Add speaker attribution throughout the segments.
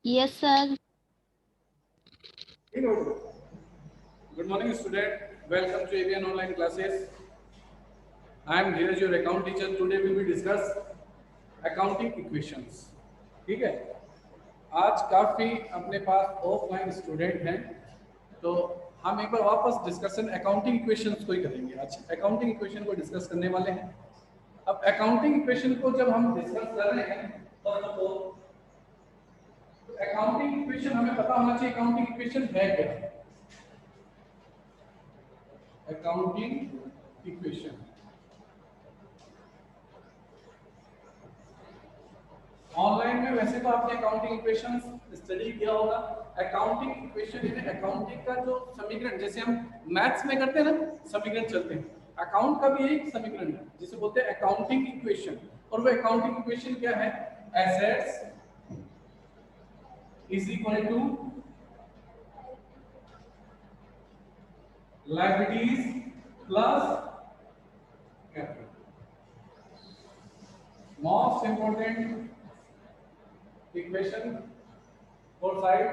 Speaker 1: Yes, sir.
Speaker 2: Good morning, student. Welcome to ABN online classes. I am Dheeraj, your account teacher. Today we will discuss accounting equations. ठीक है? आज काफी अपने पास offline student हैं, तो हम एक बार वापस डिस्कशन अकाउंटिंग इक्वेशंस को ही करेंगे. आज अकाउंटिंग इक्वेशन को डिस्कस करने वाले हैं. अब अकाउंटिंग इक्वेशन को जब हम डिस्कस कर रहे हैं, first of all accounting equation हमें पता होना चाहिए अकाउंटिंग इक्वेशन है क्या. अकाउंटिंग इक्वेशन ऑनलाइन में वैसे तो आपने अकाउंटिंग इक्वेशंस स्टडी किया होगा. अकाउंटिंग इक्वेशन यानी अकाउंटिंग का जो समीकरण, जैसे हम मैथ्स में करते हैं ना, समीकरण चलते हैं, अकाउंट का भी एक समीकरण है जिसे बोलते हैं अकाउंटिंग इक्वेशन. और वो अकाउंटिंग इक्वेशन क्या है? Assets is equal to liabilities plus capital. Most important equation for side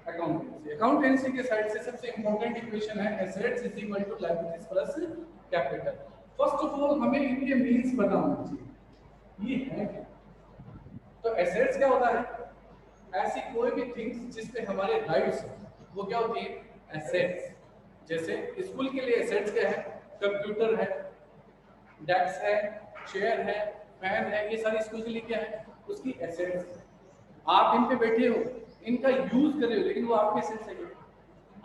Speaker 2: accountancy. Accountancy के साइड से सबसे इंपॉर्टेंट इक्वेशन है assets is equal to liabilities plus capital. First of all हमें इनके मीन्स पता होना चाहिए. ये है क्या? तो एसेट्स क्या होता है? ऐसी कोई भी थिंग्स जिस पे हमारे राइट्स हैं, वो क्या होती है? एसेट्स. जैसे स्कूल के लिए एसेट्स क्या है? कंप्यूटर है, डेस्क है, चेयर है, फैन है, ये सारी स्कूल के लिए क्या है? उसकी एसेट्स. आप इन पे बैठे हो, इनका यूज कर रहे हो, लेकिन वो आपके सेट्स है.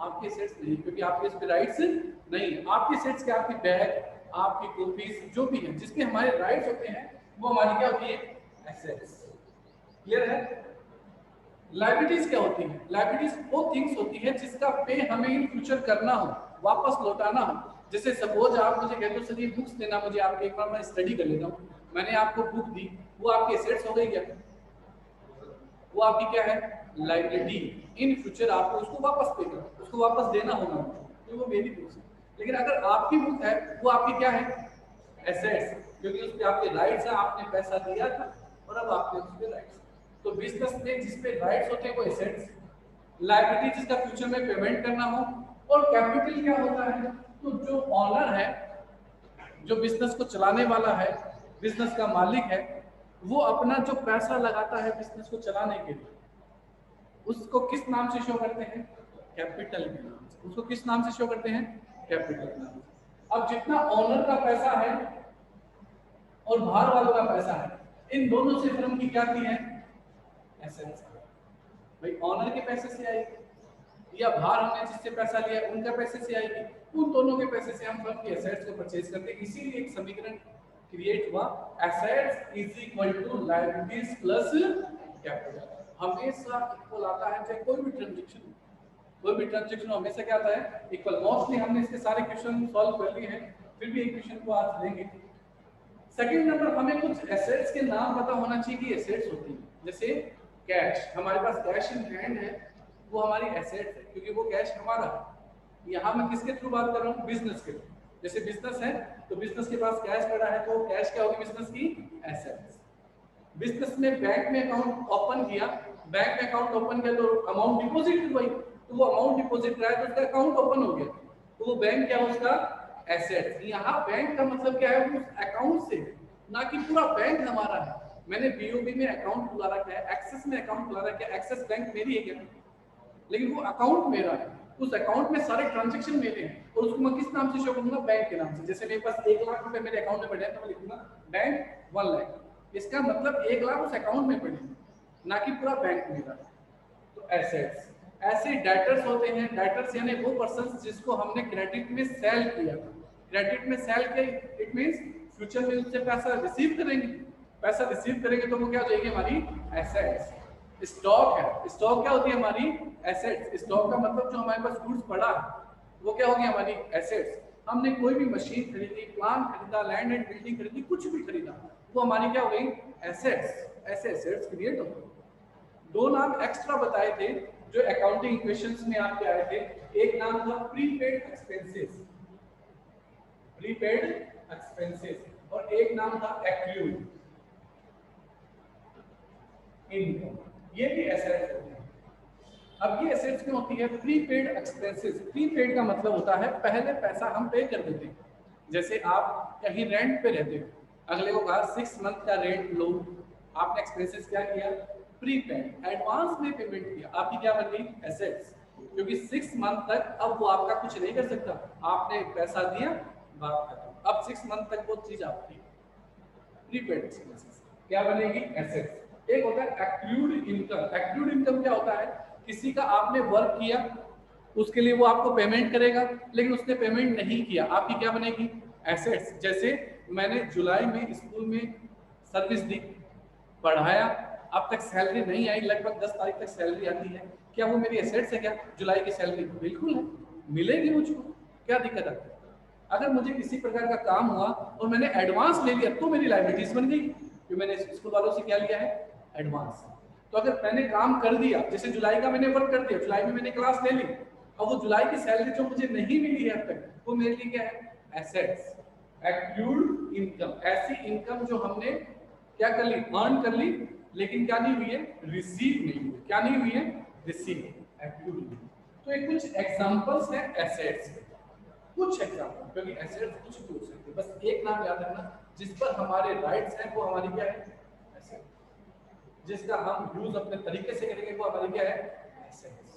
Speaker 2: आपके सेट्स नहीं, क्योंकि आपके इस पे राइट्स नहीं. आपके सेट्स क्या? आपकी बैग, आपकी कॉपीज, जो भी है जिसपे हमारे राइट्स होते हैं, वो हमारी क्या होती है? एसेट्स. क्लियर है? लायबिलिटीज क्या होती है? लायबिलिटीज वो थिंग्स होती है जिसका पे हमें इन फ्यूचर करना हो, वापस लौटाना हो. जैसे सपोज आप मुझे कहते हो सर ये बुक्स देना मुझे, आप एक बार मैं स्टडी कर लेता हूँ, मैंने आपको बुक दी, वो आपकी एसेट्स हो गई क्या? वो आपकी क्या है? लायबिलिटी. इन फ्यूचर आपको उसको वापस पे करना, उसको वापस देना होगा, तो वो मेरी बुक है. लेकिन अगर आपकी बुक है, वो आपकी क्या है? एसेट्स, क्योंकि उस पे आपके राइट्स है, आपने पैसा दिया था और अब आपके उस पे राइट्स. तो बिजनेस में जिस पे राइट्स होते हैं वो एसेट्स. लायबिलिटी जिसका फ्यूचर में पेमेंट करना हो. और कैपिटल क्या होता है? तो जो ऑनर है, जो बिजनेस को चलाने वाला है, बिजनेस का मालिक है, वो अपना जो पैसा लगाता है बिजनेस को चलाने के लिए, उसको किस नाम से शो करते हैं? कैपिटल के नाम से. उसको किस नाम से शो करते हैं? कैपिटल के नाम से. अब जितना ओनर का पैसा है और बाहर वालों का पैसा है, इन दोनों से फर्म की क्या थी है? एसेट्स. भाई ऑनर के पैसे से आएगी या बाहर हमने जिससे पैसा लिया उनका पैसे से आएगी, उन दोनों के पैसे से हम फर्म की एसेट्स को परचेज करते हैं. इसीलिए एक समीकरण क्रिएट हुआ, assets is equal to liabilities plus capital. हमेशा इक्वल आता है, चाहे कोई भी ट्रांजैक्शन, कोई भी ट्रांजैक्शन हमेशा क्या आता है? इक्वल. मोस्टली हमने इसके सारे क्वेश्चन सॉल्व कर लिए हैं, फिर भी एक क्वेश्चन को आज लेंगे. सेकंड नंबर, हमें कुछ एसेट्स के नाम पता होना चाहिए कि एसेट्स होती है. जैसे कैश, हमारे पास कैश इन हैंड है, वो हमारी एसेट है क्योंकि वो कैश हमारा है. यहाँ मैं किसके थ्रू बात कर रहा हूँ? बिजनेस के थ्रू. जैसे बिजनेस है तो बिजनेस के पास कैश पड़ा है, तो कैश क्या होगी? बिजनेस की एसेट्स. बिजनेस ने बैंक में अकाउंट ओपन किया, बैंक में अकाउंट ओपन किया तो अमाउंट डिपॉजिट हुई, तो वो अमाउंट डिपॉजिट रहा है तो उसका अकाउंट ओपन हो गया, तो वो बैंक क्या है? उसका एसेट्स. यहाँ बैंक का मतलब क्या है? उस अकाउंट से, ना कि पूरा बैंक हमारा है. मैंने बीओबी में अकाउंट खुला रखा है, एक्सेस में अकाउंट खुला रखा है, एक्सेस बैंक मेरी है क्या? लेकिन वो अकाउंट मेरा है, उस अकाउंट में सारे ट्रांजैक्शन मेरे हैं, और उसको मैं किस नाम से शो करूंगा? बैंक के नाम से. जैसे मेरे पास 1 लाख रुपए मेरे अकाउंट में पड़े हैं, तो मैं लिखूंगा बैंक 1 लाख. इसका मतलब 1 लाख उस अकाउंट में पड़े, ना कि पूरा बैंक मेरा. तो एसेट्स. ऐसे डेटर्स होते हैं. डेटर्स यानी वो पर्सन जिसको हमने क्रेडिट में सेल किया. क्रेडिट में सेल किया, इट मींस फ्यूचर में उससे पैसा रिसीव करेंगे. पैसा रिसीव करेंगे तो वो क्या हो जाएगी? हमारी एसेट्स. स्टॉक है, स्टॉक क्या होती है? हमारी एसेट्स. स्टॉक का मतलब जो हमारे पास गुड्स पड़ा है वो क्या होगी? हमारी एसेट्स. हमने कोई भी मशीन खरीदी, प्लांट खरीदा, लैंड एंड बिल्डिंग खरीदी, कुछ भी खरीदा, वो हमारी क्या हो गई? एसेट्स. ऐसे एसेट्स क्रिएट हो गई. दो नाम एक्स्ट्रा बताए थे जो अकाउंटिंग इक्वेशंस में आपके आए थे. एक नाम था प्रीपेड एक्सपेंसेस, प्रीपेड एक्सपेंसेस, और एक नाम था एक्यूड इनकम. ये भी एसेट्स होते हैं. अब ये एसेट्स में होती है प्रीपेड एक्सपेंसेस। प्रीपेड का मतलब होता है पहले पैसा हम पे कर देते हैं। जैसे आप कहीं रेंट पे रहते हो, अगले को कहा 6 मंथ का रेंट लो, आपने एक्सपेंसेस क्या किया, प्रीपेड, एडवांस में पेमेंट किया, आपकी क्या बन गई, एसेट्स। क्योंकि 6 मंथ तक अब वो आपका कुछ नहीं कर सकता, आपने पैसा दिया, बात खत्म। अब 6 मंथ तक वो चीज आपकी, प्रीपेड एक्सपेंसेस क्या बनेगी, एसेट्स। एक होता है एक्रूड इनकम। एक्रूड इनकम क्या होता है, किसी का आपने वर्क किया, उसके लिए वो आपको पेमेंट करेगा, लेकिन उसने पेमेंट नहीं किया, आपकी क्या बनेगी, एसेट्स। जैसे मैंने जुलाई में स्कूल में सर्विस दी, पढ़ाया, अब तक सैलरी नहीं आई, लगभग 10 तारीख तक सैलरी आती है, क्या वो मेरी एसेट्स है क्या, जुलाई की सैलरी, बिल्कुल है, मिलेगी मुझको, क्या दिक्कत है। अगर मुझे किसी प्रकार का काम हुआ और मैंने एडवांस ले लिया तो मेरी लाइबिलिटीज बन गई, क्योंकि मैंने स्कूल वालों से क्या लिया है, एडवांस। तो अगर मैंने काम कर दिया, जैसे जुलाई का मैंने वर्क कर दिया, जुलाई में मैंने क्लास ले ली, और वो जुलाई की सैलरी जो मुझे नहीं मिली है अब तक, वो मेरे लिए क्या है, एसेट्स। एक्रूड इनकम, ऐसी इनकम जो हमने क्या कर ली, अर्न कर ली, लेकिन क्या नहीं हुई है, रिसीव नहीं हुई, क्या नहीं हुई है, रिसीव, एक्रूड। तो ये कुछ एग्जांपल्स हैं एसेट्स के, कुछ एग्जांपल, क्योंकि एसेट्स कुछ भी हो सकते हैं, बस एक नाम याद रखना जिस पर हमारे राइट्स हैं वो हमारी क्या है, एसेट। जिसका हम यूज अपने तरीके से करेंगे वो हमारी क्या है, एसेट्स।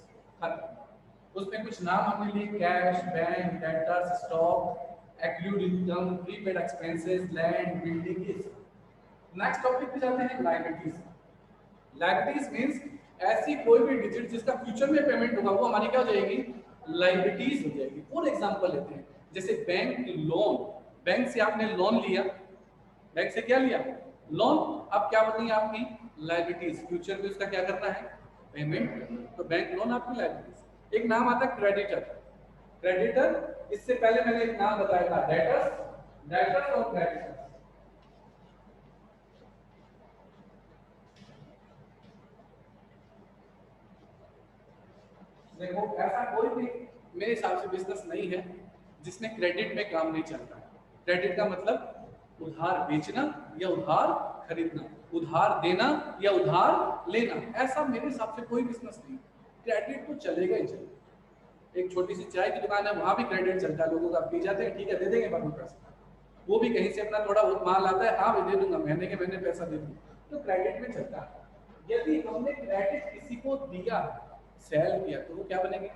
Speaker 2: उसमें कुछ नाम हमने लिए, cash, bank, debtors, stock, accrued income, prepaid expenses, land, building. Next topic पे जाते हैं, लायबिलिटीज। लायबिलिटीज मींस ऐसी कोई भी डिजिट जिसका फ्यूचर में पेमेंट होगा वो हमारी क्या हो जाएगी, लायबिलिटीज हो जाएगी। फॉर एग्जांपल लेते हैं, जैसे बैंक लोन, बैंक से आपने लोन लिया, बैंक से क्या लिया, लोन, अब क्या बन गई आपकी लायबिलिटीज, फ्यूचर में उसका क्या करना है, पेमेंट, तो बैंक लोन आपकी लायबिलिटीज। एक नाम आता है क्रेडिटर। क्रेडिटर, इससे पहले मैंने एक नाम बताया था, डेटर्स, डेटर्स और क्रेडिटर। देखो ऐसा कोई भी मेरे हिसाब से बिजनेस नहीं है जिसमें क्रेडिट में काम नहीं चलता। क्रेडिट का मतलब उधार बेचना या उधार खरीदना, उधार देना या उधार लेना, ऐसा मेरे हिसाब से कोई बिजनेस नहीं। क्रेडिट तो चलेगा ही चलेगा। एक छोटी सी चाय की दुकान है, वहां भी क्रेडिट चलता है, लोगों का पी जाते हैं, ठीक है दे देंगे बाद में पैसा, वो भी कहीं से अपना थोड़ा बहुत माल आता है, हाँ मैं दे दूंगा, महीने के महीने पैसा दे दूंगा, तो क्रेडिट में चलता है। यदि हमने क्रेडिट किसी को दिया, सेल किया, तो वो क्या बनेंगे,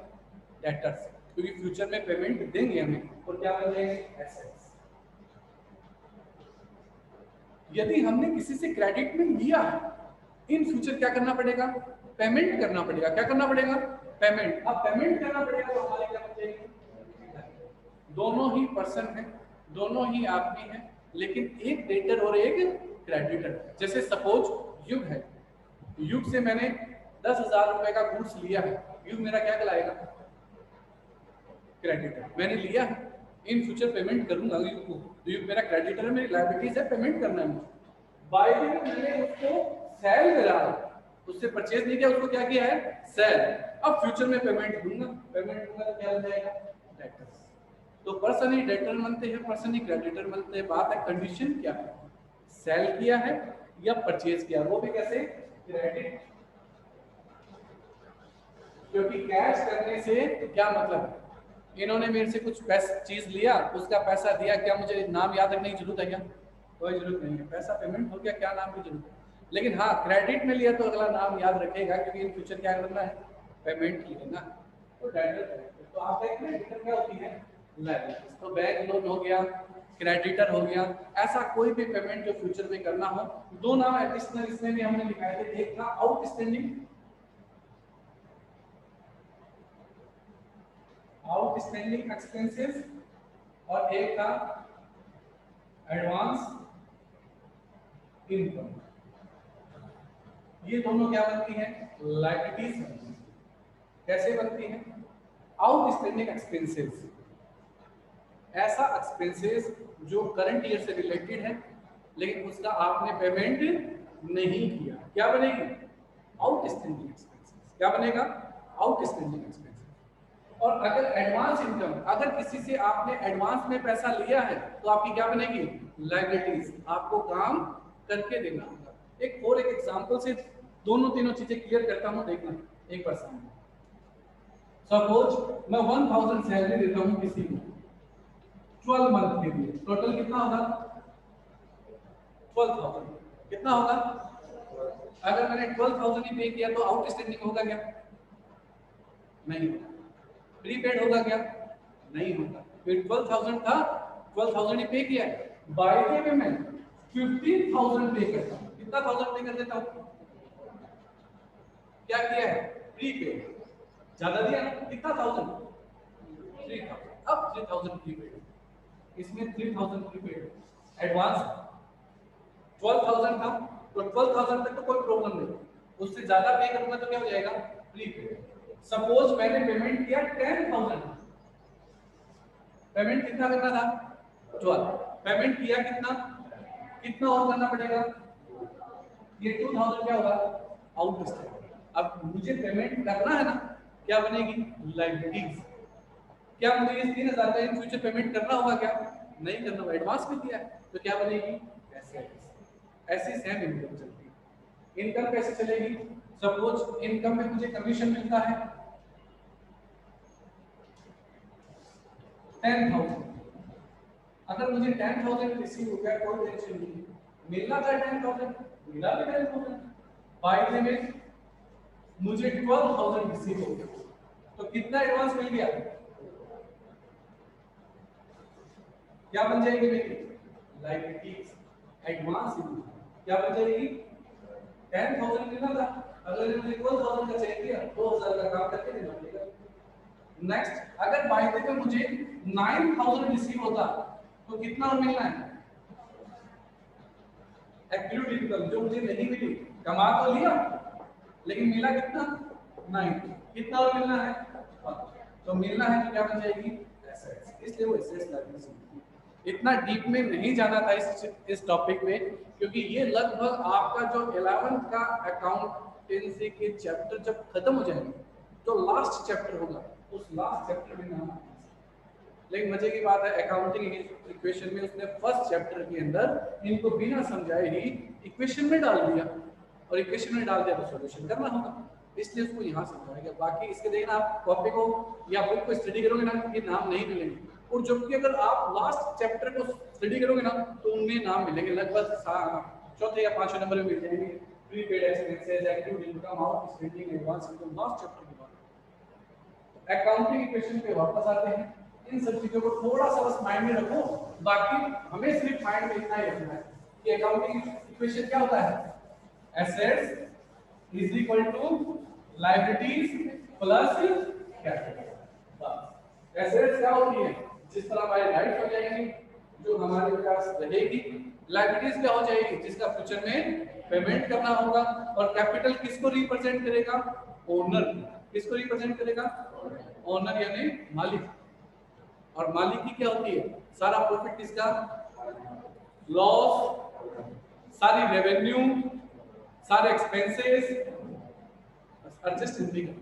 Speaker 2: डेटर्स, क्योंकि फ्यूचर में पेमेंट देंगे हमें, और क्या बन जाएंगे, एसेट्स। यदि हमने किसी से क्रेडिट में लिया है, इन फ्यूचर क्या करना पड़ेगा, पेमेंट करना पड़ेगा, क्या करना पड़ेगा, पेमेंट। अब पेमेंट करना पड़ेगा तो हमारे क्या बन जाएंगे, दोनों ही पर्सन है, दोनों ही आदमी है, लेकिन एक डेटर और एक क्रेडिटर। जैसे सपोज युग है, युग से मैंने 10,000 रुपए का गुड्स लिया है, युग मेरा क्या कहलाएगा, क्रेडिटर। मैंने लिया है, इन फ्यूचर पेमेंट करूंगा युग को, तो युग मेरा क्रेडिटर है, मेरी लायबिलिटीज है, पेमेंट करना है मुझे। बाय द वे मैंने उसको सेल करा, उससे परचेज नहीं किया, उसको क्या किया है, सेल। अब फ्यूचर में पेमेंट दूंगा, पेमेंट दूंगा तो क्या हो जाएगा, डेटर्स। तो पर्सन ही डेटर बनते हैं, पर्सन ही क्रेडिटर बनते हैं। बात है कंडीशन क्या है, सेल किया है या परचेज किया, वो भी कैसे, क्रेडिट। क्योंकि कैश करने से क्या मतलब है, इन्होंने मेरे से कुछ पैसा चीज लिया, उसका पैसा दिया, क्या मुझे नाम याद रखने की जरूरत है क्या, कोई जरूरत नहीं है, पैसा पेमेंट हो गया, क्या नाम की जरूरत है। लेकिन हाँ क्रेडिट में लिया तो अगला नाम याद रखेगा, क्योंकि इन फ्यूचर क्या करना है, पेमेंट लेना। तो डेटर, तो आपका क्रेडिटर क्या होती है, लायबिलिटीज। तो बैंक लोन हो गया, क्रेडिटर हो गया, ऐसा कोई भी पेमेंट जो फ्यूचर में करना हो। दो नाम एडिशनल इसमें भी हमने लिखाए थे, एक था आउटस्टैंडिंग, आउटस्टैंडिंग एक्सपेंसेस, और एक था एडवांस इनकम। ये दोनों क्या बनती हैं, लायबिलिटीज बनती हैं। कैसे बनती हैं, आउटस्टैंडिंग एक्सपेंसेस, ऐसा एक्सपेंसेस जो करंट ईयर से रिलेटेड है, लेकिन उसका आपने पेमेंट नहीं किया, क्या बनेगी, आउटस्टैंडिंग एक्सपेंसेस। क्या बनेगा, आउटस्टैंडिंग एक्सपेंसेस। और अगर एडवांस इनकम, अगर किसी से आपने एडवांस में पैसा लिया है तो आपकी क्या बनेगी, लायबिलिटीज, आपको काम करके देना होगा। एक और एक एग्जांपल से दोनों तीनों चीजें क्लियर करता हूं, देखना एक बार सामने। सपोज मैं 1000 सैलरी देता हूं किसी को 12 मंथ के लिए, टोटल कितना होगा 12,000। कितना होगा? अगर मैंने 12,000 ही पे किया तो आउटस्टैंडिंग होगा क्या? नहीं होगा। प्रीपेड होगा क्या? नहीं होगा। फिर 12,000 था, 12,000 ही पे किया है, बाय द वे मैं 15,000 पे करता हूँ। कितना 1000 पे कर देता हूँ? क्या किया है? प्रीपेड। ज्यादा दिया ना, कितना 1000? 3000। अब 3000 प्रीपेड, इसमें 3000 प्रीपेड। एडवांस 12,000 था, तो 12,000 तक तो कोई प्रॉब्लम नहीं, उससे ज्यादा पे करूंगा तो क्या हो जाएगा? प्रीपेड। सपोज मैंने पेमेंट किया 10,000, पेमेंट कितना करना था? 12। पेमेंट किया कितना? कितना और करना पड़ेगा? ये 2000 क्या होगा? आउटस्टैंडिंग। अब मुझे पेमेंट करना है ना, क्या बनेगी? लायबिलिटीज। क्या मुझे ये 3000 का इन फ्यूचर पेमेंट करना होगा क्या? नहीं करना होगा, एडवांस में दिया है, तो क्या बनेगी? एसेट्स। ऐसी सेम इनकम चलती है। इनकम कैसे चलेगी? सपोज इनकम में मुझे कमीशन मिलता है 10,000। अगर मुझे 10,000 रिसीव हो गया, कोई टेंशन नहीं, मिलना था 10,000, मिला भी 10,000, बाय द वे मुझे 12,000 रिसीव हो गया, तो कितना एडवांस मिल गया? क्या बन जाएगी मेरी? लायबिलिटीज। एडवांस क्या बन जाएगी? 10,000 मिला था, अगर मुझे 12,000 का चाहिए किया, 2,000 का काम करके देना पड़ेगा। नेक्स्ट, अगर बाय द वे मुझे 9,000 रिसीव होता, तो कितना और मिलना है? एक्यूट इनकम जो मुझे नहीं मिली, कमा तो लिया लेकिन मिला कितना? 9। कितना और मिलना है? 1। तो मिलना है तो क्या बन जाएगी? एसेट्स। इसलिए वो एसेट्स लायबिलिटी। इतना डीप में नहीं जाना था इस टॉपिक में, क्योंकि ये लगभग आपका जो 11th का अकाउंटेंसी के चैप्टर जब खत्म हो जाएंगे तो लास्ट चैप्टर होगा, उस लास्ट चैप्टर में नाम। लेकिन मजे की बात है, अकाउंटिंग इक्वेशन में उसने फर्स्ट चैप्टर के अंदर इनको बिना समझाए ही इक्वेशन में डाल दिया, और इक्वेशन में डाल दिया तो सॉल्यूशन करना होगा, इसलिए उसको यहाँ समझाया गया। बाकी इसके देखना आप कॉपी को या बुक को स्टडी करोगे ना, ये नाम नहीं मिलेंगे, और जबकि अगर आप लास्ट चैप्टर को स्टडी करोगे ना तो उनमें नाम मिलेंगे, लगभग चौथे या पांचवें नंबर में मिल जाएंगे। Prepaid expenses, active income, outstanding, advance income, last chapter के बाद। अकाउंटिंग इक्वेशन पे वापस आते हैं। इन सब चीजों को थोड़ा सा बस माइंड में रखो, बाकी हमें सिर्फ माइंड में इतना ही रखना है कि अकाउंटिंग इक्वेशन क्या होता है? Assets is equal to liabilities plus capital. बस एसेट्स क्या होती है? जिस पर हमारे राइट हो जाएंगे, जो हमारे पास रहेगी। लायबिलिटीज क्या हो जाएगी? जिसका फ्यूचर में पेमेंट करना होगा। और कैपिटल किसको रिप्रेजेंट करेगा? ओनर। किसको रिप्रेजेंट करेगा? ओनर यानी मालिक। और मालिक की क्या होती है? सारा प्रॉफिट किसका? लॉस, सारी रेवेन्यू, सारे एक्सपेंसेस, एडजस्ट हिंदी का।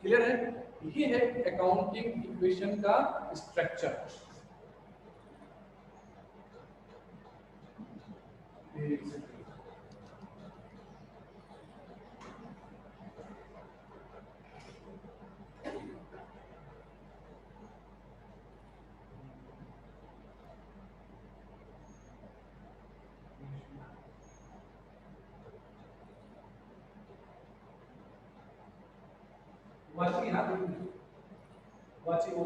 Speaker 2: क्लियर है? ये है अकाउंटिंग इक्वेशन का स्ट्रक्चर। वाची यहाँ पे वाची वो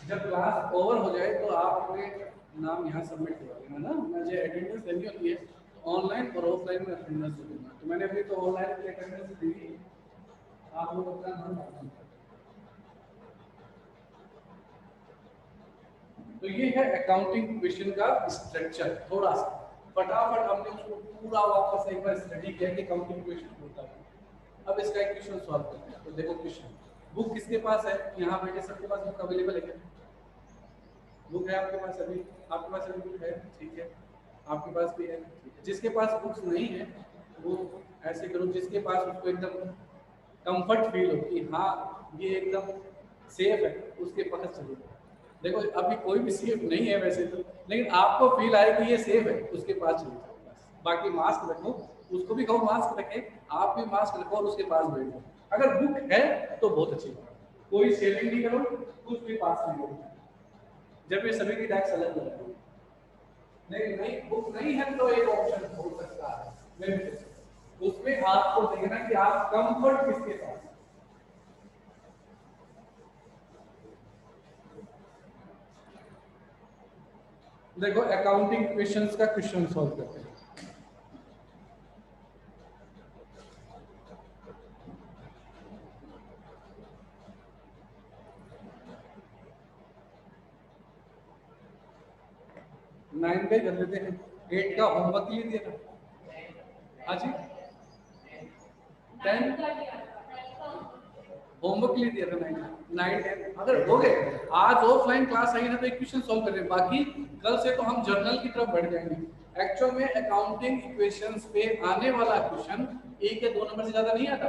Speaker 2: जब क्लास ओवर हो जाए तो आप अपने नाम यहाँ सबमिट करवा देना ना। मुझे अटेंडेंस देनी होती है ऑनलाइन और ऑफलाइन में अटेंडेंस देना, तो मैंने अभी तो ऑनलाइन की अटेंडेंस दी है, आप लोग अपना नाम डाल दें। तो ये है अकाउंटिंग इक्वेशन का स्ट्रक्चर। थोड़ा सा फटाफट हमने उसको पूरा वापस एक बार स्टडी किया कि अकाउंटिंग इक्वेशन होता है। अब इसका इक्वेशन सॉल्व करते हैं। तो देखो क्वेश्चन, बुक किसके पास है? यहाँ बैठे सबके पास बुक अवेलेबल है क्या? बुक है आपके पास? अभी आपके पास अभी बुक है, ठीक है, आपके पास भी है, ठीक है। जिसके पास बुक्स नहीं है वो ऐसे करो, जिसके पास उसको एकदम कंफर्ट फील हो कि हाँ ये एकदम सेफ है, उसके पास चलो। देखो अभी कोई भी सेफ नहीं है वैसे तो, लेकिन आपको फील आए कि ये सेफ है, उसके पास चले जाओ बस। बाकी मास्क रखो, उसको भी कहो मास्क रखे, आप भी मास्क रखो और उसके पास बैठो। अगर बुक है तो बहुत अच्छी बात है, कोई शेयरिंग नहीं करो, कुछ भी पास नहीं करो, जब ये सभी की टैक्स अलग लगाओ। नहीं नहीं बुक नहीं है तो एक ऑप्शन हो सकता है मेडिटेशन, उसमें आपको देखना कि आप कंफर्ट किसके साथ। देखो अकाउंटिंग क्वेश्चंस का क्वेश्चन सॉल्व करते हैं। नाइन पे कर लेते हैं, 8 का होमवर्क लिए दिया था। हाँ जी 10 होमवर्क के लिए दिया था। 9 9 10 अगर हो गए आज ऑफलाइन क्लास आई ना तो एक क्वेश्चन सॉल्व कर रहे हैं, बाकी कल से तो हम जर्नल की तरफ बढ़ जाएंगे। एक्चुअल में अकाउंटिंग इक्वेशंस पे आने वाला क्वेश्चन 1 या 2 नंबर से ज्यादा नहीं आता,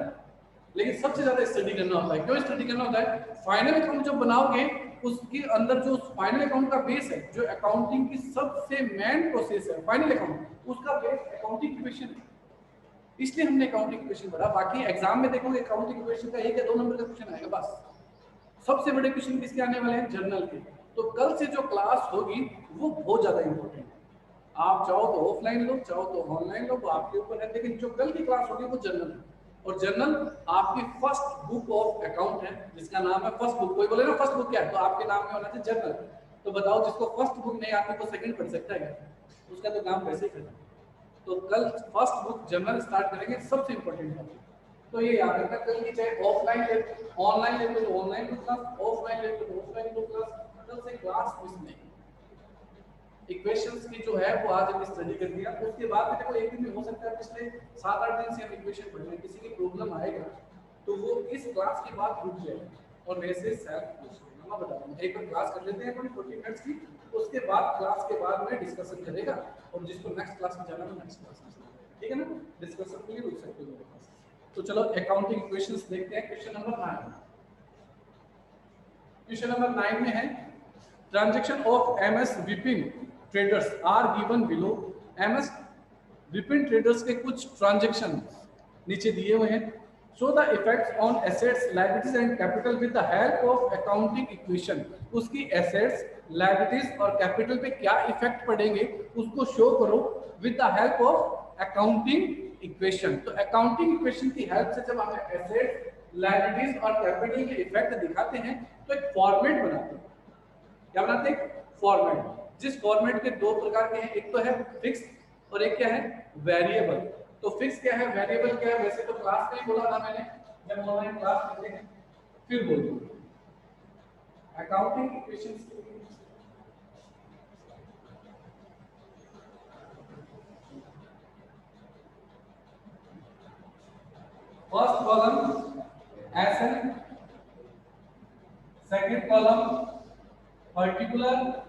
Speaker 2: लेकिन सबसे ज्यादा स्टडी करना होता है। क्यों स्टडी करना होता है? फाइनल अकाउंट जब बनाओगे उसके अंदर जो फाइनल अकाउंट का बेस है, जो अकाउंटिंग की सबसे मेन प्रोसेस है फाइनल अकाउंट, उसका बेस अकाउंटिंग इक्वेशन है। इसलिए हमने अकाउंटिंग इक्वेशन पढ़ा। बाकी एग्जाम में देखोगे अकाउंटिंग इक्वेशन का 1 या 2 नंबर का क्वेश्चन आएगा बस। सबसे बड़े क्वेश्चन किसके आने वाले हैं? जर्नल के। तो कल से जो क्लास होगी वो बहुत ज्यादा इंपॉर्टेंट है। आप चाहो तो ऑफलाइन लो, चाहो तो ऑनलाइन लो, वो आपके ऊपर है, लेकिन जो कल की क्लास होगी वो जर्नल है। और जर्नल आपकी फर्स्ट बुक ऑफ अकाउंट है, जिसका नाम है फर्स्ट बुक। कोई बोले ना फर्स्ट बुक क्या है, तो आपके नाम में होना चाहिए जर्नल। तो बताओ जिसको फर्स्ट बुक नहीं आती वो सेकंड पढ़ सकता है क्या? उसका तो काम वैसे ही करना है। तो कल फर्स्ट बुक जर्नल स्टार्ट करेंगे, सबसे इंपॉर्टेंट टॉपिक। तो ये याद रखना, कल की चाहे ऑफलाइन ले, ऑनलाइन ले तो ऑनलाइन क्लास, ऑफलाइन ले तो ऑफलाइन क्लास, कल से क्लास मिस नहीं। इक्वेशंस की जो है वो आज हम स्टडी कर दिया, उसके बाद में देखो एक दिन में हो सकता है पिछले 7-8 दिन से हम इक्वेशन पढ़ रहे हैं, किसी की प्रॉब्लम आएगा तो वो इस क्लास के बाद रुक जाएगा और वैसे सेल्फ पूछ लेगा। मैं बता रहा हूँ एक बार क्लास कर लेते हैं अपनी 40 मिनट्स की, उसके बाद क्लास के बाद में डिस्कशन करेगा और जिसको नेक्स्ट क्लास में जाना है नेक्स्ट क्लास में जाना, ठीक है ना? डिस्कशन के लिए रुक सकते हो मेरे पास। तो चलो अकाउंटिंग इक्वेशंस देखते हैं। क्वेश्चन नंबर 9, क्वेश्चन नंबर 9 में है transaction of MS Vipin traders are given below. MS Vipin traders के कुछ ट्रांजैक्शन नीचे दिए हुए हैं। Show the effects on assets liabilities and capital with the help of accounting equation. उसकी एसेट्स लायबिलिटीज और कैपिटल पे क्या इफेक्ट पड़ेंगे उसको शो करो with the help of accounting equation. तो अकाउंटिंग इक्वेशन की हेल्प से जब हमें एसेट्स लायबिलिटीज और कैपिटल के इफेक्ट दिखाते हैं तो एक फॉर्मेट बनाते हैं। क्या बनाते हैं? फॉर्मेट। जिस फॉर्मेट के दो प्रकार के हैं, एक तो है फिक्स और एक क्या है? वेरिएबल। तो फिक्स क्या है, वेरिएबल क्या है, वैसे तो क्लास में ही बोला था मैंने, जब ऑनलाइन क्लास करते हैं फिर बोल दूंगा। Accounting equations first column SN, second column particular,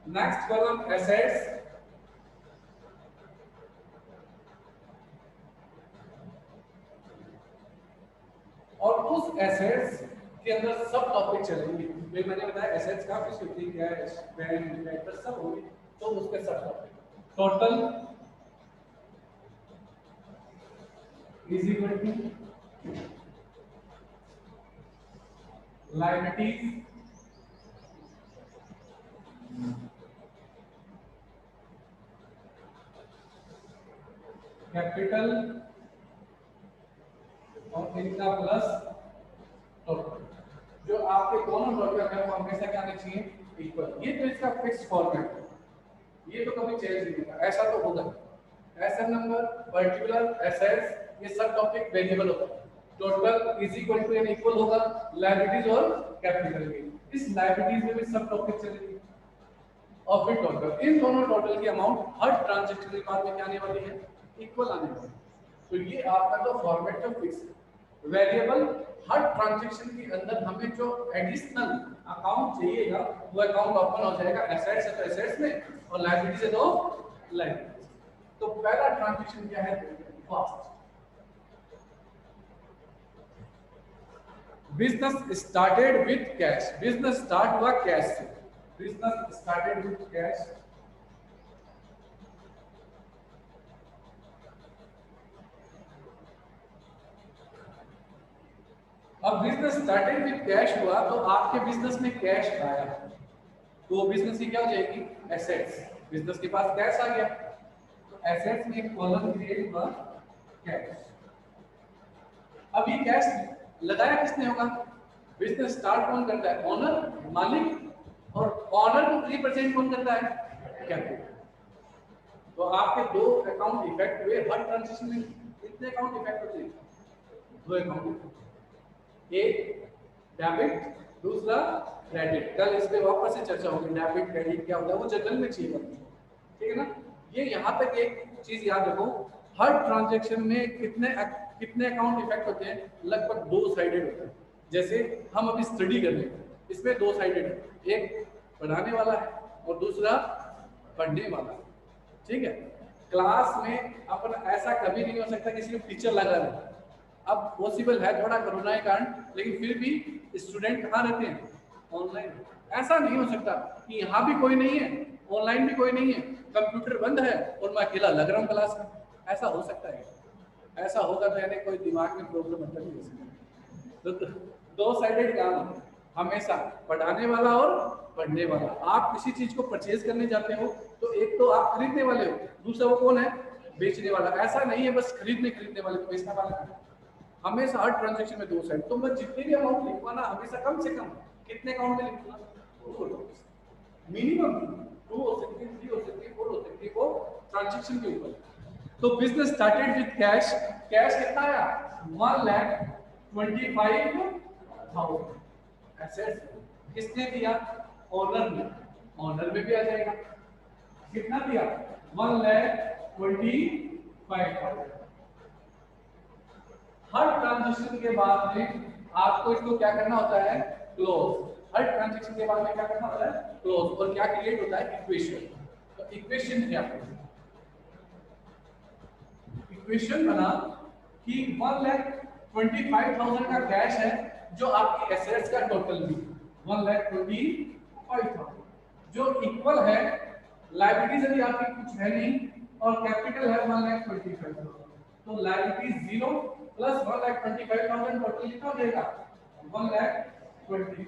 Speaker 2: next column assets, और उस एसेट्स के अंदर सब टॉपिक चलेंगे। तो मैंने बताया एसेट्स का किस होती है, कैश, बैंक, डेटर सब होंगे, तो उसके सब topic. Total is equal to liabilities capital और इनका प्लस टोटल। जो आपके दोनों टोटल है वो हमेशा क्या आने चाहिए? इक्वल। ये तो इसका फिक्स फॉर्मेट है, ये तो कभी चेंज नहीं होगा, ऐसा तो होगा। एसएन नंबर, पर्टिकुलर, एसेट्स, ये सब टॉपिक वेरिएबल होगा। टोटल इज इक्वल टू यानी इक्वल होगा लायबिलिटीज और कैपिटल के। इस लायबिलिटीज में भी सब टॉपिक चलेंगे और फिर टोटल। इन दोनों टोटल की अमाउंट हर ट्रांजैक्शन के बाद में क्या आने वाली है? इक्वल आने वाली है। तो ये आपका तो फॉर्मेट तो फिक्स है। वेरिएबल, हर ट्रांजैक्शन के अंदर हमें जो एडिशनल अकाउंट चाहिएगा वो अकाउंट ओपन हो जाएगा। एसेट्स है तो एसेट्स में और लायबिलिटीज है तो लायबिलिटीज। तो पहला ट्रांजेक्शन क्या है? Fast. Business started with cash, business start हुआ कैश से, बिजनेस स्टार्टेड विथ कैश। अब बिजनेस स्टार्टेड विथ कैश हुआ तो आपके बिजनेस में कैश आया, तो बिजनेस की क्या हो जाएगी? एसेट्स। बिजनेस के पास कैश आ गया तो एसेट्स में एक कॉलम क्रिएट हुआ कैश। अब ये कैश लगाया किसने होगा? बिजनेस स्टार्ट कौन करता है? ओनर, मालिक। और ओनर को रिप्रेजेंट कौन करता है? कैपिटल। तो आपके दो अकाउंट इफेक्ट हुए हर ट्रांजेक्शन में। कितने अकाउंट इफेक्ट होते हैं? दो अकाउंट, एक डेबिट, दूसरा क्रेडिट। कल इस पे वापस से चर्चा होगी, डेबिट क्रेडिट क्या होता है, वो जनरल में चाहिए करते हैं, ठीक है ना। ये यहाँ तक एक चीज याद रखो, हर ट्रांजैक्शन में कितने अकाउंट इफेक्ट होते हैं? लगभग दो साइडेड होते हैं। जैसे हम अभी स्टडी कर रहे हैं, इसमें दो साइडेड है, एक पढ़ाने वाला है और दूसरा पढ़ने वाला है, ठीक है। क्लास में अपन ऐसा कभी नहीं हो सकता कि सिर्फ टीचर लगा रहे। अब पॉसिबल है थोड़ा कोरोना के कारण, लेकिन फिर भी स्टूडेंट कहाँ रहते हैं? ऑनलाइन। ऐसा नहीं हो सकता कि यहाँ भी कोई नहीं है, ऑनलाइन भी कोई नहीं है, कंप्यूटर बंद है और मैं अकेला लग रहा हूँ क्लास में। ऐसा हो सकता है? ऐसा होगा तो यानी कोई दिमाग में प्रॉब्लम मतलब नहीं हो सकती। तो दो साइडेड काम है हमेशा, पढ़ाने वाला और पढ़ने वाला। आप किसी चीज को परचेज करने जाते हो तो एक तो आप खरीदने वाले हो, दूसरा वो कौन है? बेचने वाला। ऐसा नहीं है बस खरीदने वाले को बेचने वाला है। हमेशा हर ट्रांजैक्शन में दो साइड। तो मैं जितने भी अमाउंट लिखवाना हमेशा कम से कम कितने अकाउंट में लिखूंगा? मिनिमम 2 हो सकती है, 3 हो सकती है, 4 हो सकती है, वो ट्रांजैक्शन के ऊपर। तो business started with cash, cash कितना आया? 1,25,000 एसेट्स। किसने दिया? ओनर ने। ओनर में भी आ जाएगा। कितना दिया? 1,25,000। हर ट्रांजैक्शन के बाद में आपको इसको क्या करना होता है? क्लोज। हर ट्रांजैक्शन के बाद में क्या करना होता है? क्लोज। और क्या क्रिएट होता है? इक्वेशन। तो इक्वेशन क्या है? इक्वेशन बना कि 1,25,000 का कैश है जो आपकी एसेट्स का टोटल भी 1,25,000 जो इक्वल है लायबिलिटीज अभी आपकी कुछ है नहीं और कैपिटल है 1,25,000। तो लायबिलिटीज 0 प्लस 1,25,000 टोटल कितना हो जाएगा? 1,20,000।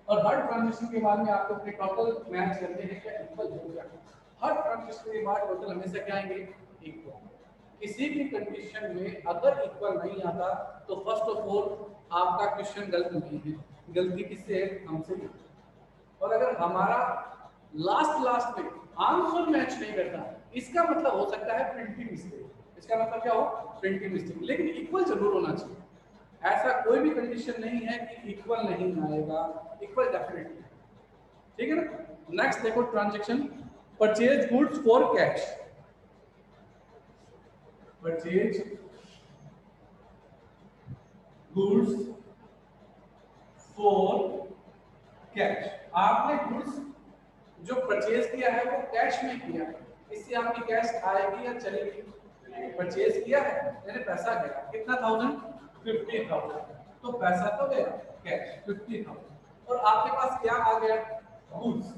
Speaker 2: और हर ट्रांजैक्शन के बाद में आपको अपने टोटल मैच करते हैं क्या इक्वल हो गया। हर ट्रांजैक्शन के बाद टोटल हमेशा क्या आएंगे? इक्वल। किसी भी कंडीशन में अगर इक्वल नहीं आता तो फर्स्ट ऑफ ऑल आपका क्वेश्चन गलत नहीं है, गलती किससे है? हमसे है। और अगर हमारा लास्ट में आंसर मैच नहीं करता, इसका मतलब हो सकता है प्रिंटिंग मिस्टेक। इसका मतलब क्या हो? Printing mistake. लेकिन इक्वल जरूर होना चाहिए। ऐसा कोई भी कंडीशन नहीं है कि इक्वल नहीं आएगा, इक्वल डेफिनेटली, ठीक है ना। नेक्स्ट देखो transaction, purchase goods for cash. Purchase goods for cash. आपने गुड्स जो परचेज किया है वो कैश में किया है, इससे आपकी कैश आएगी या चलेगी? परचेज किया है यानी पैसा गया, कितना 50,000, तो पैसा तो गया कैश 50,000। और आपके पास क्या आ गया? गुड्स।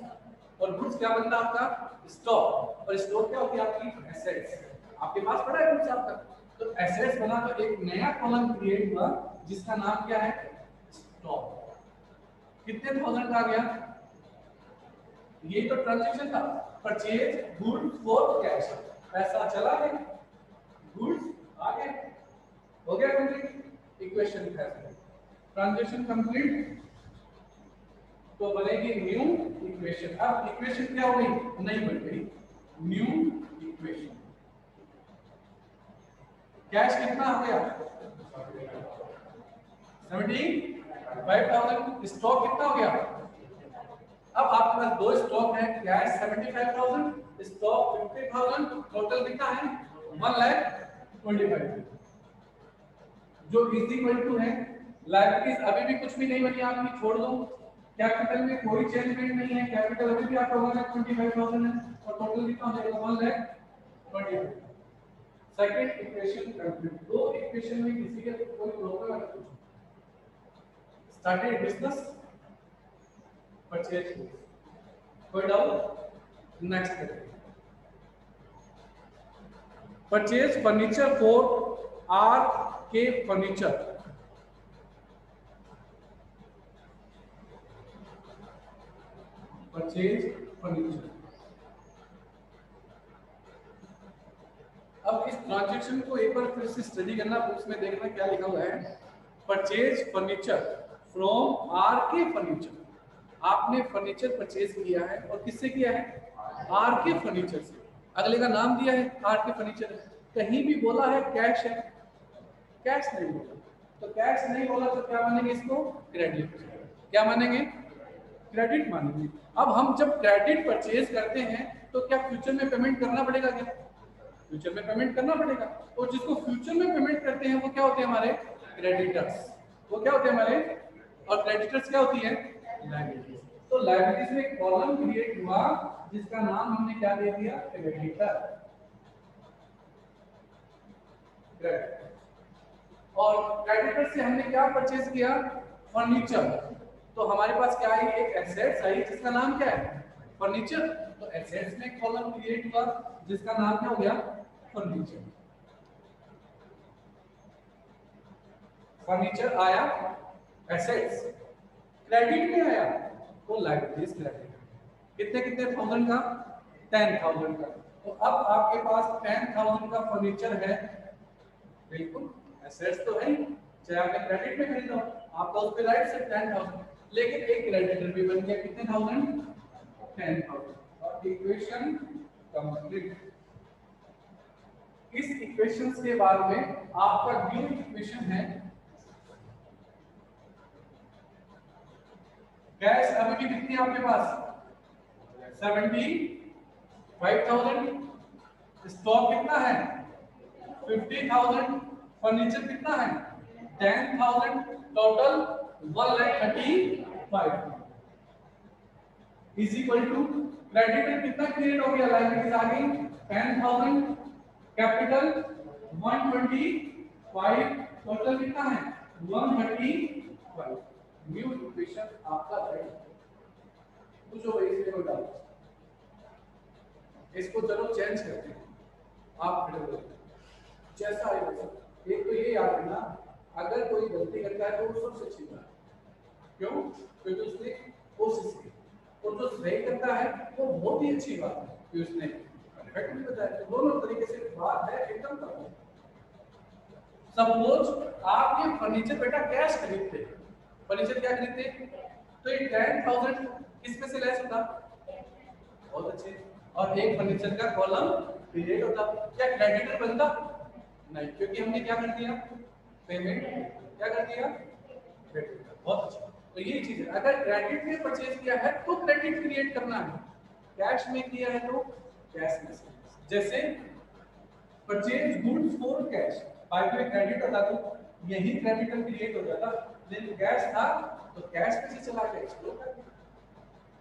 Speaker 2: और गुड्स क्या बनता है आपका? स्टॉक। और स्टॉक क्या होती है आपकी? एसेट्स। आपके पास पड़ा है गुड्स आपका, तो एसेट्स बना तो एक नया कॉलम क्रिएट हुआ जिसका नाम क्या है? स्टॉक। कितने थाउजेंड का आ गया? ये तो ट्रांजैक्शन था, परचेज गुड्स फॉर कैश, पैसा चला गया, गुड्स आ गया, हो गया कंप्लीट। Equation transaction complete. तो बनेगी न्यू इक्वेशन। अब इक्वेशन क्या हो गई? नहीं बन गई, न्यू इक्वेशन। कैश कितना हो गया? 75,000। स्टॉक कितना हो गया? अब आपके पास दो स्टॉक है, कैश 75,000, स्टॉक 50,000, टोटल कितना है? 1,25,000, जो इज इक्वल टू है लायबिलिटीज अभी भी कुछ भी नहीं बनी आपकी, छोड़ दो। कैपिटल में कोई चेंजमेंट नहीं है, कैपिटल अभी भी आपका 1,25,000 है और टोटल कितना हो जाएगा? 1,20,000। 25। Second equation complete. दो इक्वेशन में किसी के कोई प्रॉब्लम है? स्टार्टेड बिजनेस, परचेज, कोई डाउट? नेक्स्ट करें। परचेज फर्नीचर फॉर आर के फर्नीचर, परचेज फर्नीचर। अब इस ट्रांजैक्शन को एक बार फिर से स्टडी करना, बुक्स में देखना क्या लिखा हुआ है। परचेज फर्नीचर फ्रॉम आर के फर्नीचर, आपने फर्नीचर परचेज किया है और किससे किया है? आर के फर्नीचर से। अगले का नाम दिया है आर के फर्नीचर, कहीं भी बोला है कैश है? कैश नहीं बोला, तो कैश नहीं बोला तो क्या मानेंगे इसको? क्रेडिट। क्या मानेंगे? क्रेडिट मानेंगे। अब हम जब क्रेडिट परचेज करते हैं तो क्या फ्यूचर में पेमेंट करना पड़ेगा? क्या फ्यूचर में पेमेंट करना पड़ेगा? तो जिसको फ्यूचर में पेमेंट करते हैं वो क्या होते हैं? हमारे क्रेडिटर्स। वो क्या होते हैं? हमारे। और क्रेडिटर्स क्या होती है? लायबिलिटीज। तो लायबिलिटीज में एक कॉलम क्रिएट हुआ जिसका नाम हमने क्या दे दिया? क्रेडिटर। और क्रेडिटर से हमने क्या परचेज किया? फर्नीचर। तो हमारे पास क्या है? एक एसेट्स आई जिसका नाम क्या है? फर्नीचर। तो एसेट्स में एक कॉलम क्रिएट हुआ जिसका नाम क्या हो गया? फर्नीचर। फर्नीचर आया एसेट्स, क्रेडिट में आया तो लायबिलिटीज क्रेडिट। कितने कितने थाउजेंड का? 10,000 का। तो अब आपके पास 10,000 का फर्नीचर है, बिल्कुल एसेट्स तो है ही, चाहे आपने क्रेडिट में खरीदा हो, आपका उस पे राइट से 10,000, लेकिन एक क्रेडिटर भी बन गया। कितने थाउजेंड? 10,000। और इक्वेशन कंप्लीट। इस इक्वेशंस के बाद में आपका न्यू इक्वेशन है कैश अभी भी कितनी है आपके पास? 75,000। स्टॉक कितना है? 50,000। फर्नीचर कितना है? 10,000। Total 1,35,000 is equal to creditor कितना क्रिएट हो गया? लायबिलिटीज आ गई 10,000, कैपिटल 125, टोटल कितना है? 135। न्यू इक्वेशन आपका राइट। पूछो भाई इसमें कोई डाउट? इसको चलो चेंज करते हैं। आप खड़े हो जैसा है वैसा। एक तो ये याद रखना, अगर कोई गलती करता है तो वो सबसे अच्छी बात है। क्यों? क्योंकि उसने कोशिश की, और जो सही करता है वो बहुत ही अच्छी बात है कि उसने परफेक्ट भी बताया। तो दोनों तरीके से बात है एकदम परफेक्ट। सपोज आप ये फर्नीचर बेटा कैश खरीदते, फर्नीचर क्या खरीदते, तो ये 10,000 किसमें से लेस होता? बहुत अच्छे। और एक फर्नीचर का कॉलम क्रिएट होता, क्या क्रेडिटर बनता? नहीं, क्योंकि हमने क्या कर दिया? पेमेंट क्या कर दिया? क्रेडिट। बहुत अच्छा। तो ये चीज है, अगर क्रेडिट में परचेज किया है तो क्रेडिट क्रिएट करना है, कैश में किया है तो कैश में। जैसे purchase goods for cash, by the way credit होता तो यही क्रेडिटर क्रिएट हो जाता, लेकिन कैश था तो कैश में से चला गया, एक्सप्लोर कर दिया।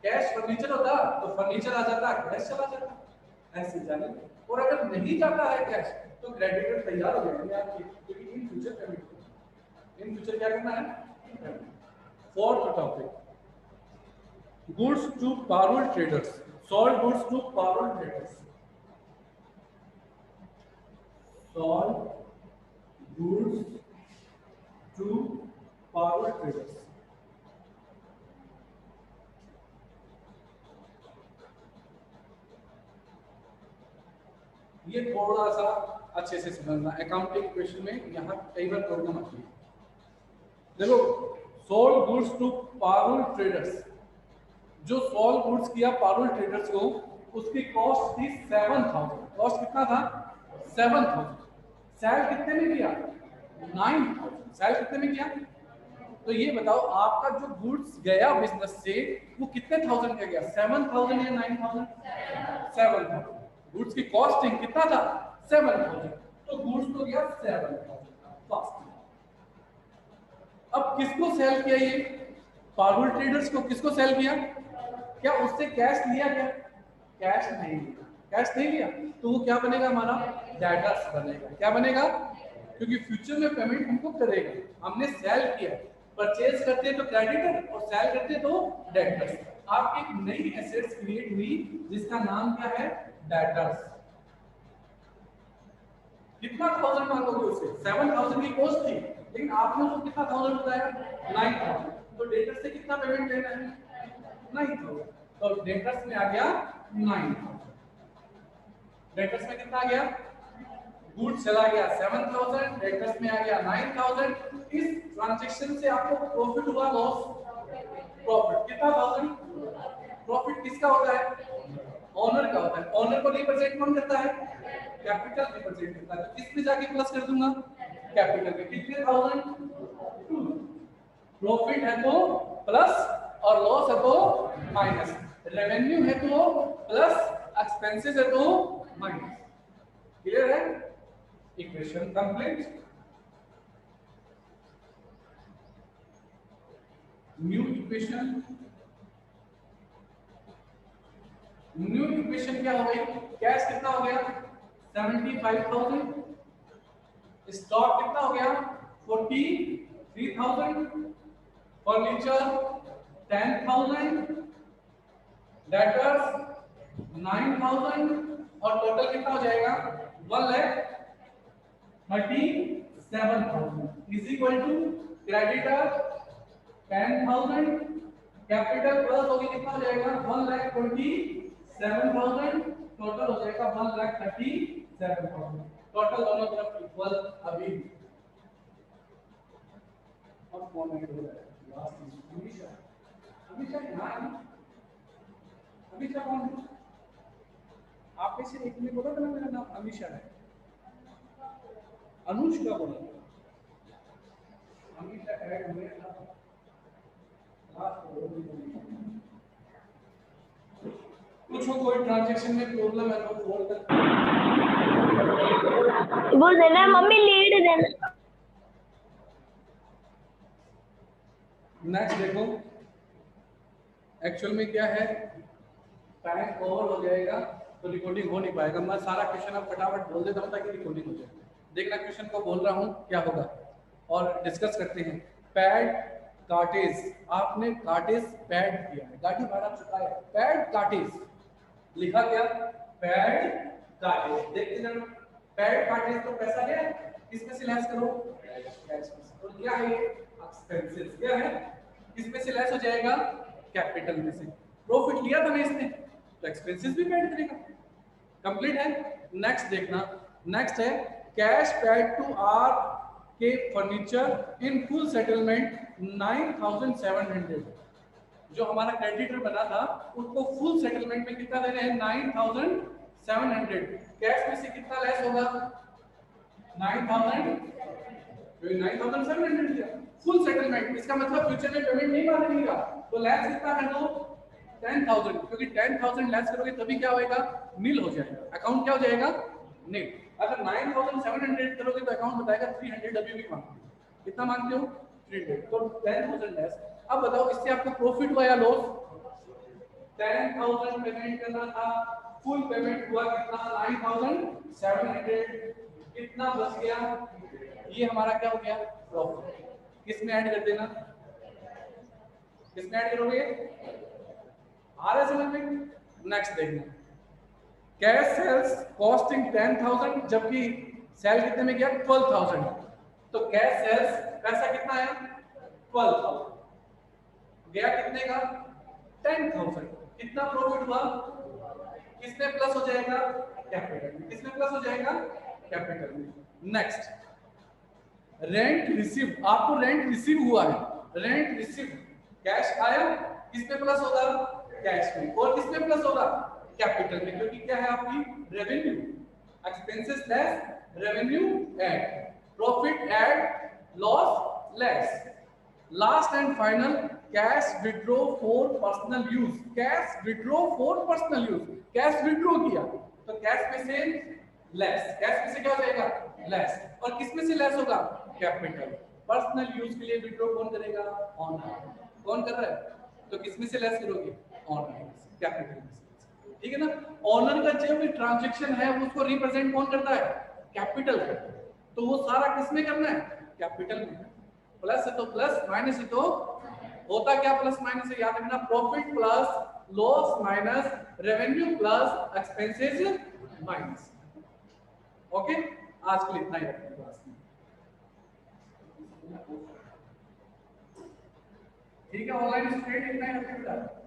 Speaker 2: कैश फर्नीचर होता तो फर्नीचर आ जाता, कैश चला जाता, ऐसे जाने। और अगर नहीं जाता है कैश तो क्रेडिटर तैयार हो जाएंगे आपके, क्योंकि in future payment, in future क्या करना है? Fourth topic, goods to Parole Traders, sold goods to Parole Traders, sold goods to Parole Traders. ये थोड़ा सा अच्छे से समझना, अकाउंटिंग क्वेश्चन में यहाँ कई बार प्रॉब्लम आती है। देखो, sold goods to Parole Traders, जो सोल्ड गुड्स किया पैरोल ट्रेडर्स को, उसकी कॉस्ट थी 7,000। कॉस्ट कितना था? 7,000। सेल कितने में किया? 9,000। सेल कितने में किया? तो ये बताओ आपका जो गुड्स गया बिजनेस से वो कितने थाउजेंड का गया? 7,000 या 9,000? 7,000। गुड्स की कॉस्टिंग कितना था? 7,000। तो गुड्स तो गया 7,000 फास्ट। अब किसको सेल किया? ये पैरोल ट्रेडर्स को। किसको सेल किया? क्या उससे कैश लिया? क्या कैश नहीं लिया, कैश नहीं लिया तो वो क्या बनेगा हमारा डेटर्स बनेगा। क्या बनेगा? क्योंकि फ्यूचर में पेमेंट हमको करेगा, हमने सेल किया, परचेज करते तो क्रेडिटर और सेल करते तो डेटर्स। आपकी एक नई एसेट्स क्रिएट हुई जिसका नाम क्या है? डेटर्स। कितना थाउजेंड मांगोगे उसे? 7000 की कॉस्ट थी लेकिन आपने उसको कितना थाउजेंड बताया? 9000। तो डेटर्स से कितना पेमेंट लेना है? 9000। तो डेटर्स में आ गया 9000। डेटर्स में कितना आ गया? गुड्स चला गया 7000, डेटर्स में आ गया 9000। इस ट्रांजैक्शन से आपको प्रॉफिट हुआ लॉस? प्रॉफिट कितना? 1000। प्रॉफिट किसका होता है? ओनर का होता है। ओनर को रिप्रेजेंट कौन करता है? कैपिटल रिप्रेजेंट करता है। तो किस पे जाके प्लस कर दूंगा? कैपिटल पे। कितने 1000? प्रॉफिट है तो प्लस और लॉस है तो माइनस। रेवेन्यू है तो प्लस, एक्सपेंसेस है तो माइनस। क्लियर है? Equation complete. New equation. New equation क्या हो गई? कैश कितना हो गया? 75,000। स्टॉक कितना हो गया? 43,000। फर्नीचर 10,000। डेटर्स 9,000। और टोटल कितना हो जाएगा? 1,37,000 is equal to creditor 10,000, capital plus होगी कितना हो जाएगा? 1,27,000। टोटल हो जाएगा 1,37,000। टोटल दोनों तरफ इक्वल। अभी अब कौन है? हमेशा हमेशा यहाँ अमीषा कौन है? आप में से एक ने बोला था ना मेरा नाम अमीषा है। अनुष्का बोला था। अमीषा करेक्ट हुए था। कुछ हो कोई ट्रांजैक्शन में प्रॉब्लम है तो फोन कर
Speaker 1: बोल देना मम्मी, लीड देना।
Speaker 2: नेक्स्ट देखो, एक्चुअल में क्या है, टाइम ओवर हो जाएगा तो रिकॉर्डिंग हो नहीं पाएगा। मैं सारा क्वेश्चन अब फटाफट बोल देता हूँ ताकि रिकॉर्डिंग हो जाए। देखना क्वेश्चन को बोल रहा हूँ क्या होगा और डिस्कस करते हैं। पैड कार्टेज, आपने कार्टेज पैड किया है, गाड़ी भाड़ा चुका है, पैड कार्टेज लिखा क्या? Paid cartage. देखते ना, पैड कार्टेज तो पैसा क्या है? किसमें से लेस करो? कैश में। तो क्या है ये? एक्सपेंसेस। क्या है? किसमें से लेस हो जाएगा? कैपिटल में से। प्रॉफिट लिया था ना इसने तो एक्सपेंसेस भी पेड करेगा। कंप्लीट है। नेक्स्ट देखना, नेक्स्ट है कैश पेड टू आर के फर्नीचर इन फुल सेटलमेंट 9,700। जो हमारा क्रेडिटर बना था उसको फुल सेटलमेंट में कितना दे रहे हैं? 9,700। कैश में से कितना लेस होगा? 9,000। 9,700 दिया फुल सेटलमेंट, इसका मतलब फ्यूचर में पेमेंट नहीं मांगेगा तो लेस कितना कर दो? 10,000। क्योंकि 10,000 लेस करोगे तभी क्या होएगा? नील हो जाएगा अकाउंट। क्या हो जाएगा? नील। अगर 9,700 करोगे तो अकाउंट बताएगा 300 अभी भी मांगते हो। कितना मांगते हो? 300। तो 10,000 लेस। अब बताओ इससे आपको प्रॉफिट हुआ या लॉस? 10,000 पेमेंट करना था, फुल पेमेंट हुआ कितना? 9,700। कितना बच गया? ये हमारा क्या हो गया? प्रॉफिट। किसमें ऐड कर देना? किसमें ऐड करोगे? आ रहा है समझ में? नेक्स्ट देखना, कैश सेल्स कॉस्टिंग 10,000 जबकि सेल कितने में गया? 12,000। तो कैश सेल्स पैसा कितना है? 12,000 गया कितने का? 10,000। कितना प्रॉफिट हुआ? किसमें प्लस हो जाएगा? कैपिटल में। किसमें प्लस हो जाएगा? कैपिटल में। नेक्स्ट, रेंट रिसीव, आपको रेंट रिसीव हुआ है, रेंट रिसीव कैश आया, किसमें प्लस होगा? कैश में। और किसमें प्लस होगा? कैपिटल में। क्योंकि क्या है आपकी? Revenue. Expenses less revenue add, profit add loss less. Last and final, cash withdraw for personal use. Cash withdraw for personal use, cash withdraw किया तो कैश में से लेस, कैश में से क्या हो जाएगा? लेस। और किस में से लेस होगा? कैपिटल। पर्सनल यूज के लिए विड्रॉ कौन करेगा? ऑनलाइन। कौन कर रहा है? तो किस में से लेस करोगे? ऑनलाइन, कैपिटल में से। ठीक है ना। ऑनर का जो भी ट्रांजैक्शन है उसको रिप्रेजेंट कौन करता है, कैपिटल करता है, तो वो सारा किसमें करना है, कैपिटल में। प्लस है तो प्लस, माइनस है तो होता क्या प्लस माइनस है, याद रखना profit plus loss minus revenue plus expenses minus. Okay, आज के लिए इतना ही रखते हैं क्लास में। ठीक है ऑनलाइन स्टूडेंट, इतना ही रखते हैं।